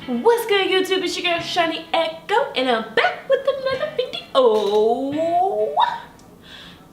What's good, YouTube? It's your girl ShawniiEcho, and I'm back with another video.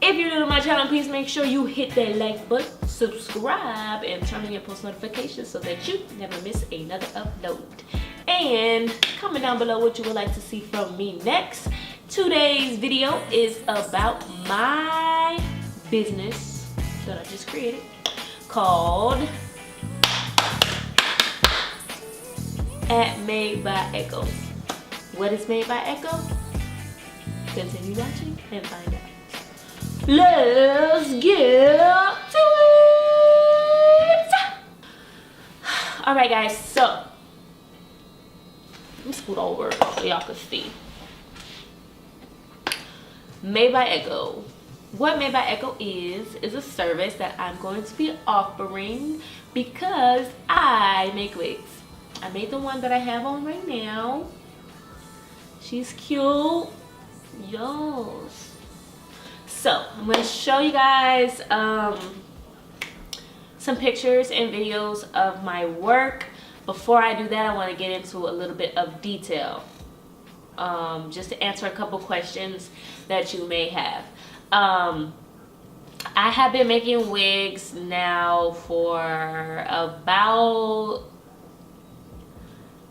If you're new to my channel, please make sure you hit that like button, subscribe, and turn on your post notifications so that you never miss another upload. And comment down below what you would like to see from me next. Today's video is about my business that I just created called Made by Echo. What is Made by Echo? Continue watching and find out. Let's get to it. All right, guys. So let me scoot over so y'all can see. Made by Echo. What Made by Echo is a service that I'm going to be offering because I make wigs. I made the one that I have on right now. She's cute. Yes. So I'm going to show you guys some pictures and videos of my work. Before I do that, I want to get into a little bit of detail. Just to answer a couple questions that you may have. I have been making wigs now for about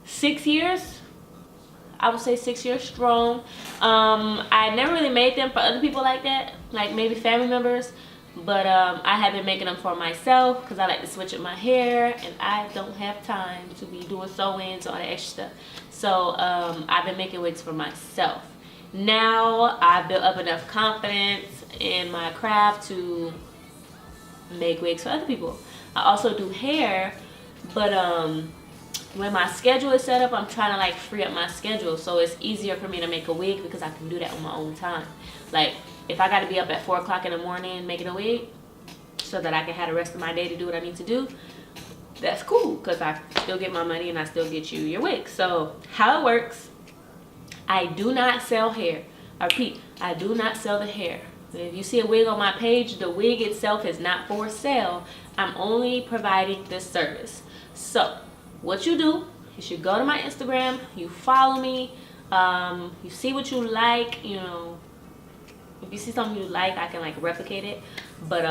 6 years. I would say 6 years strong. I never really made them for other people like that, like maybe family members, but I have been making them for myself because I like to switch up my hair and I don't have time to be doing sew-ins or all that extra stuff. So I've been making wigs for myself. Now I've built up enough confidence in my craft to make wigs for other people. I also do hair, but when my schedule is set up, I'm trying to like free up my schedule so it's easier for me to make a wig because I can do that on my own time. Like if I got to be up at 4 o'clock in the morning making a wig so that I can have the rest of my day to do what I need to do, that's cool because I still get my money and I still get you your wig. So how it works, I do not sell hair. I repeat, I do not sell the hair. If you see a wig on my page, the wig itself is not for sale. I'm only providing this service. So what you do is you go to my Instagram, you follow me, you see what you like, you know. If you see something you like, I can like replicate it. But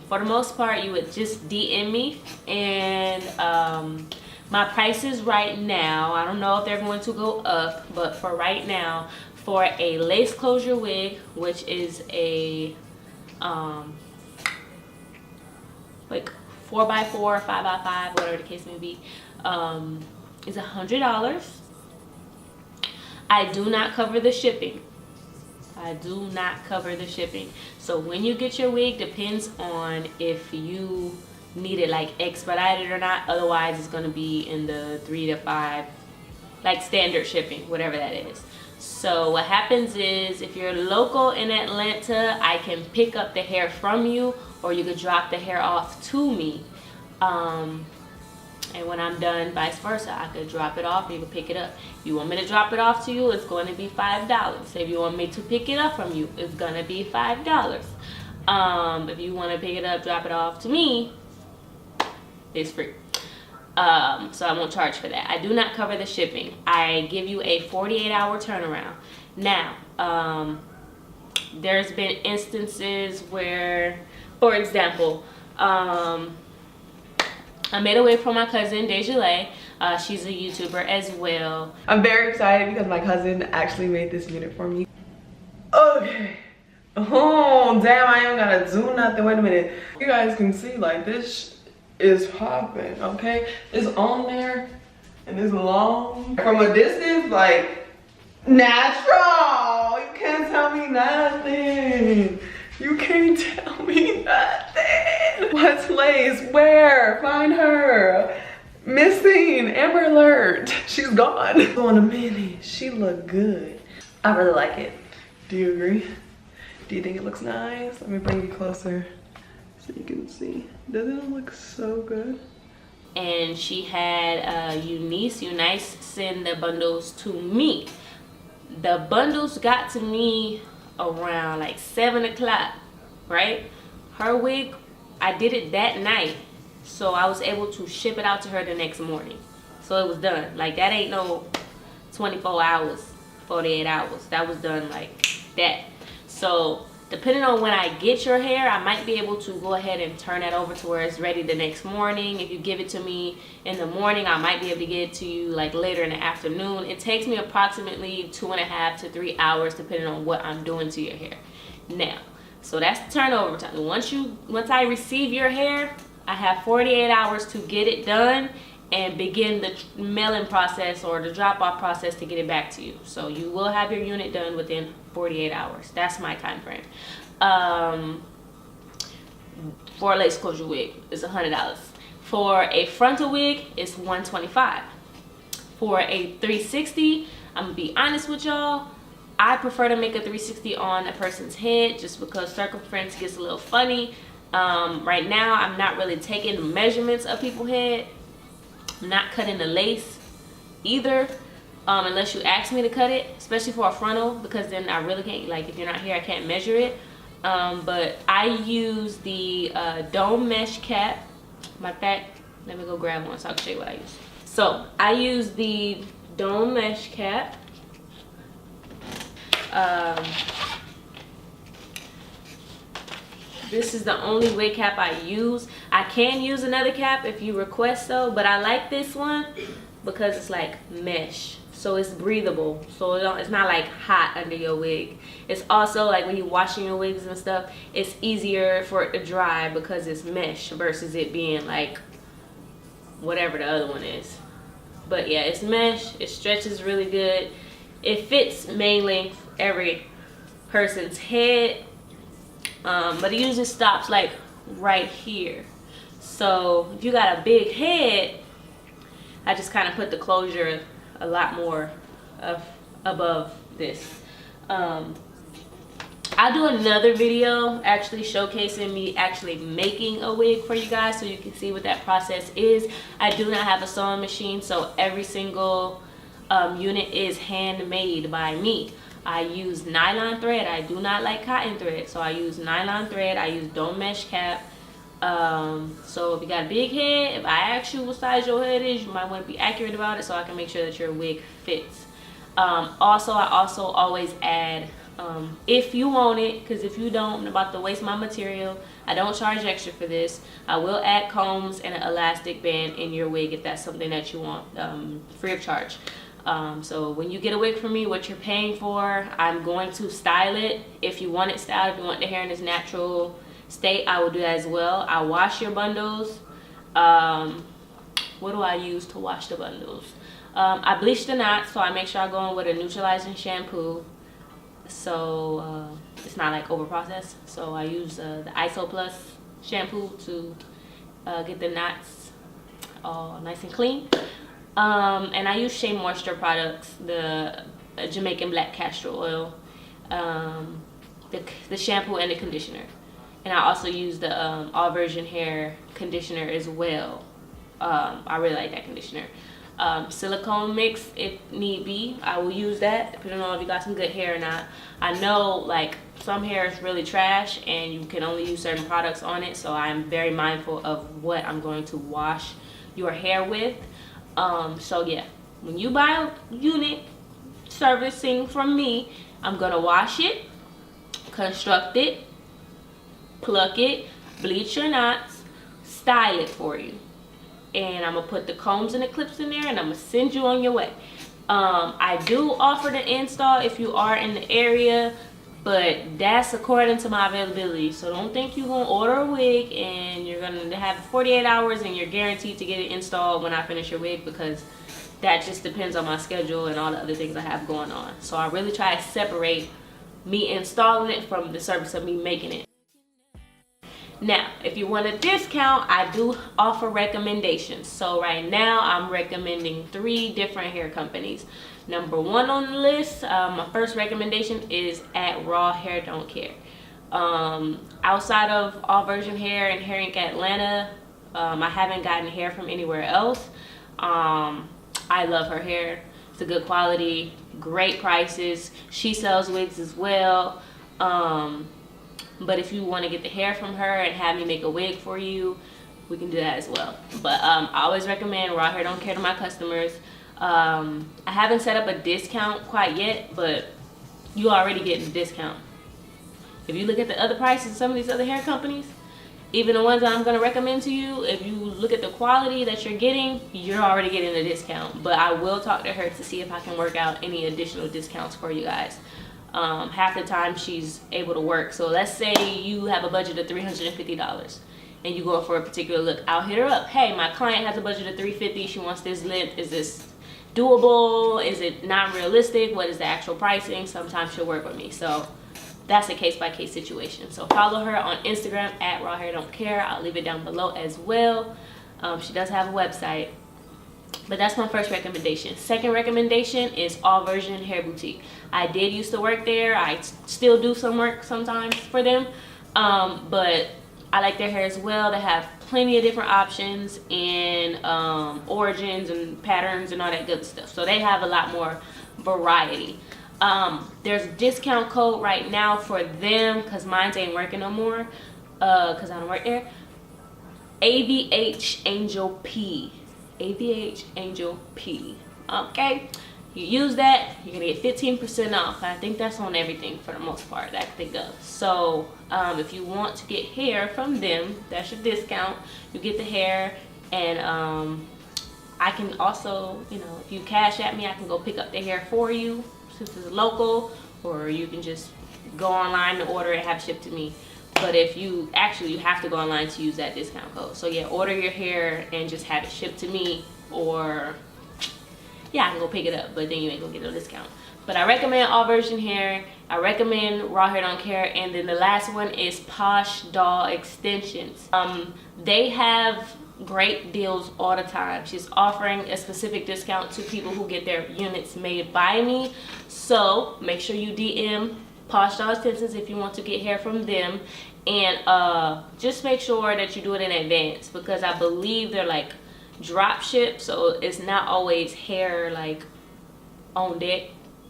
for the most part, you would just DM me. And my prices right now, I don't know if they're going to go up, but for right now, for a lace closure wig, which is a like 4x4, 5x5, whatever the case may be, is $100. I do not cover the shipping. I do not cover the shipping. So when you get your wig, depends on if you need it like expedited or not. Otherwise, it's going to be in the 3 to 5, like standard shipping, whatever that is. So what happens is if you're local in Atlanta, I can pick up the hair from you, or you could drop the hair off to me. And when I'm done, vice versa, I could drop it off, you can pick it up. If you want me to drop it off to you, it's going to be $5. If you want me to pick it up from you, it's going to be $5. If you want to pick it up, drop it off to me, it's free. So I won't charge for that. I do not cover the shipping. I give you a 48-hour turnaround. Now, there's been instances where, for example, I made a wig for my cousin, Desjolais. She's a YouTuber as well. I'm very excited because my cousin actually made this unit for me. Okay. Oh, damn, I ain't gotta do nothing. Wait a minute. You guys can see, like, this is popping, okay? It's on there and it's long. From a distance, like, natural. You can't tell me nothing. You can't tell me nothing. What's lace? Where? Find her. Missing. Amber Alert. She's gone. On a minute. She look good. I really like it. Do you agree? Do you think it looks nice? Let me bring you closer so you can see. Doesn't it look so good? And she had Eunice send the bundles to me. The bundles got to me around like 7 o'clock, right? Her wig, I did it that night, so I was able to ship it out to her the next morning. So it was done. Like, that ain't no 24 hours, 48 hours. That was done like that. So depending on when I get your hair, I might be able to go ahead and turn that over to where it's ready the next morning. If you give it to me in the morning, I might be able to get it to you like later in the afternoon. It takes me approximately 2.5 to 3 hours depending on what I'm doing to your hair. Now, so that's the turnover time. Once I receive your hair, I have 48 hours to get it done and begin the mailing process or the drop-off process to get it back to you. So you will have your unit done within 48 hours. That's my time frame. For a lace closure wig, it's $100. For a frontal wig, it's $125. For a 360, I'm gonna be honest with y'all, I prefer to make a 360 on a person's head just because circumference gets a little funny. Right now, I'm not really taking measurements of people's head. I'm not cutting the lace either, unless you ask me to cut it, especially for a frontal, because then I really can't, like, if you're not here, I can't measure it. But I use the dome mesh cap. Matter of fact, let me go grab one so I can show you what I use. So I use the dome mesh cap. This is the only wig cap I use. I can use another cap if you request so, but I like this one because it's like mesh, so it's breathable, so it's not like hot under your wig. It's also like when you're washing your wigs and stuff, it's easier for it to dry because it's mesh versus it being like whatever the other one is. But yeah, it's mesh. It stretches really good. It fits mainly every person's head. But it usually stops like right here. So if you got a big head, I just kind of put the closure a lot more above this. I'll do another video actually showcasing me actually making a wig for you guys so you can see what that process is. I do not have a sewing machine, so every single unit is handmade by me. I use nylon thread. I do not like cotton thread, so I use nylon thread. I use dome mesh cap. So if you got a big head, if I ask you what size your head is, you might want to be accurate about it so I can make sure that your wig fits. Also, I also always add, if you want it, because if you don't, I'm about to waste my material. I don't charge extra for this. I will add combs and an elastic band in your wig if that's something that you want, free of charge. So when you get a wig from me, what you're paying for, I'm going to style it. If you want it styled, if you want the hair in its natural state, I will do that as well. I wash your bundles. What do I use to wash the bundles? I bleach the knots, so I make sure I go in with a neutralizing shampoo, so it's not like over processed. So I use the ISO Plus shampoo to get the knots all nice and clean. And I use Shea Moisture products, the Jamaican black castor oil, the shampoo and the conditioner. And I also use the All Virgin hair conditioner as well. I really like that conditioner. Silicone mix, if need be, I will use that depending on if you got some good hair or not. I know like some hair is really trash and you can only use certain products on it, so I'm very mindful of what I'm going to wash your hair with. So yeah, when you buy a unit servicing from me, I'm gonna wash it, construct it, pluck it, bleach your knots, style it for you, and I'm gonna put the combs and the clips in there and I'm gonna send you on your way. I do offer the install if you are in the area, but that's according to my availability. So don't think you're gonna order a wig and you're gonna have 48 hours and you're guaranteed to get it installed when I finish your wig, because that just depends on my schedule and all the other things I have going on. So I really try to separate me installing it from the service of me making it. Now, if you want a discount, I do offer recommendations. So right now I'm recommending 3 different hair companies. Number 1 on the list, my first recommendation is at Raw Hair Don't Care. Outside of All Virgin Hair and Hair Inc. Atlanta, I haven't gotten hair from anywhere else. I love her hair. It's a good quality, great prices. She sells wigs as well. But if you want to get the hair from her and have me make a wig for you, we can do that as well. But I always recommend Raw Hair Don't Care to my customers. I haven't set up a discount quite yet, but you already getting a discount. If you look at the other prices of some of these other hair companies, even the ones that I'm going to recommend to you, if you look at the quality that you're getting, you're already getting a discount. But I will talk to her to see if I can work out any additional discounts for you guys. Half the time she's able to work. So let's say you have a budget of $350 and you go for a particular look. I'll hit her up. Hey, my client has a budget of $350. She wants this length. Is this doable? Is it not realistic? What is the actual pricing? Sometimes she'll work with me. So that's a case-by-case situation. So follow her on Instagram at Raw Hair Don't Care. I'll leave it down below as well. She does have a website. But that's my first recommendation. Second recommendation is All Version Hair Boutique. I did used to work there. I still do some work sometimes for them. But I like their hair as well. They have plenty of different options in origins and patterns and all that good stuff. So they have a lot more variety. There's a discount code right now for them because mine ain't working no more because I don't work there. AVH Angel P. AVH Angel P. Okay, you use that, you're gonna get 15% off. I think that's on everything for the most part that I can think of. So if you want to get hair from them, that's your discount. You get the hair, and I can also, you know, if you cash at me, I can go pick up the hair for you since it's local, or you can just go online and order it and have it shipped to me. But if you have to go online to use that discount code. So yeah, order your hair and just have it shipped to me, or yeah, I can go pick it up, but then you ain't gonna get no discount. But I recommend All Version Hair. I recommend Raw Hair Don't Care. And then the last one is POSHDOLL Extensions. They have great deals all the time. She's offering a specific discount to people who get their units made by me. So make sure you DM POSHDOLL Extensions if you want to get hair from them. And just make sure that you do it in advance, because I believe they're like drop ship, so it's not always hair like on deck,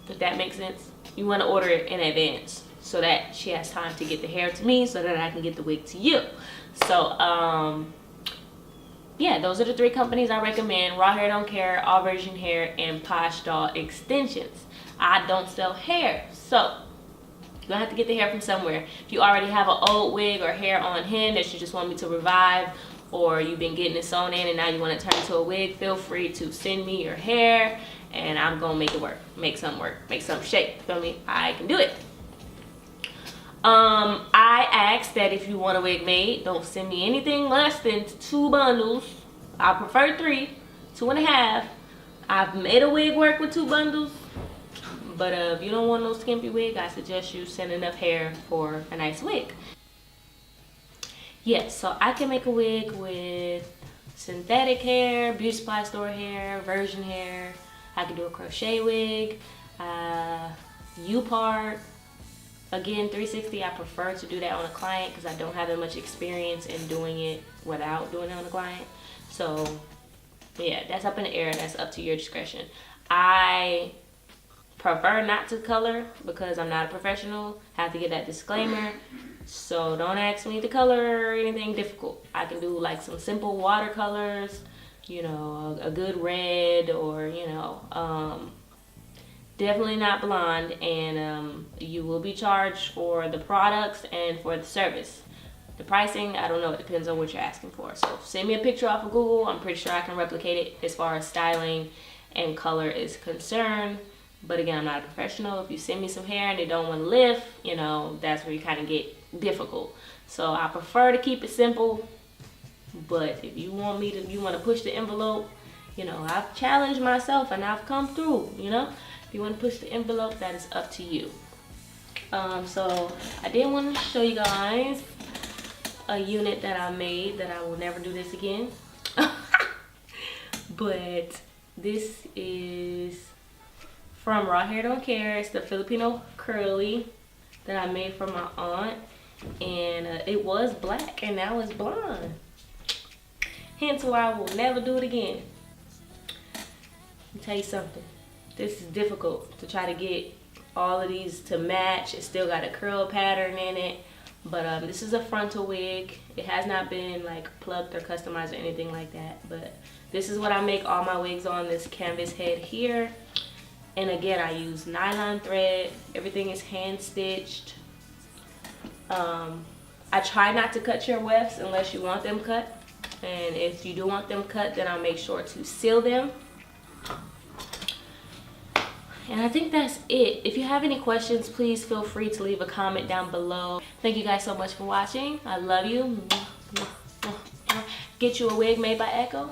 if that makes sense. You want to order it in advance so that she has time to get the hair to me so that I can get the wig to you. So yeah, those are the three companies I recommend: Raw Hair Don't Care, All Version Hair, and POSHDOLL Extensions. I don't sell hair, so you're gonna have to get the hair from somewhere. If you already have an old wig or hair on hand that you just want me to revive, or you've been getting it sewn in and now you want to turn it into a wig, feel free to send me your hair and I'm gonna make it work. Make something work, make something shake, feel me? I can do it. I ask that if you want a wig made, don't send me anything less than 2 bundles. I prefer 3, 2.5. I've made a wig work with 2 bundles. But if you don't want no skimpy wig, I suggest you send enough hair for a nice wig. Yes, so I can make a wig with synthetic hair, beauty supply store hair, virgin hair. I can do a crochet wig, U-part. Again, 360, I prefer to do that on a client because I don't have that much experience in doing it without doing it on a client. So yeah, that's up in the air. That's up to your discretion. I prefer not to color because I'm not a professional. Have to get that disclaimer. So don't ask me to color or anything difficult. I can do like some simple watercolors, you know, a good red, or you know, definitely not blonde. And you will be charged for the products and for the service. The pricing, I don't know, it depends on what you're asking for. So send me a picture off of Google. I'm pretty sure I can replicate it as far as styling and color is concerned. But again, I'm not a professional. If you send me some hair and they don't want to lift, you know, that's where you kind of get difficult. So I prefer to keep it simple. But if you want me to, you want to push the envelope, you know, I've challenged myself and I've come through, you know. If you want to push the envelope, that is up to you. So I did want to show you guys a unit that I made that I will never do this again. But this is from Raw Hair Don't Care. It's the Filipino curly that I made for my aunt, and it was black and now it's blonde. Hence why I will never do it again. Let me tell you something. This is difficult to try to get all of these to match. It still got a curl pattern in it, But this is a frontal wig. It has not been like plugged or customized or anything like that, but this is what I make all my wigs on, this canvas head here. And again, I use nylon thread. Everything is hand stitched. I try not to cut your wefts unless you want them cut, and if you do want them cut, then I'll make sure to seal them. And I think that's it. If you have any questions, please feel free to leave a comment down below. Thank you guys so much for watching. I love you. Get you a wig made by Echo.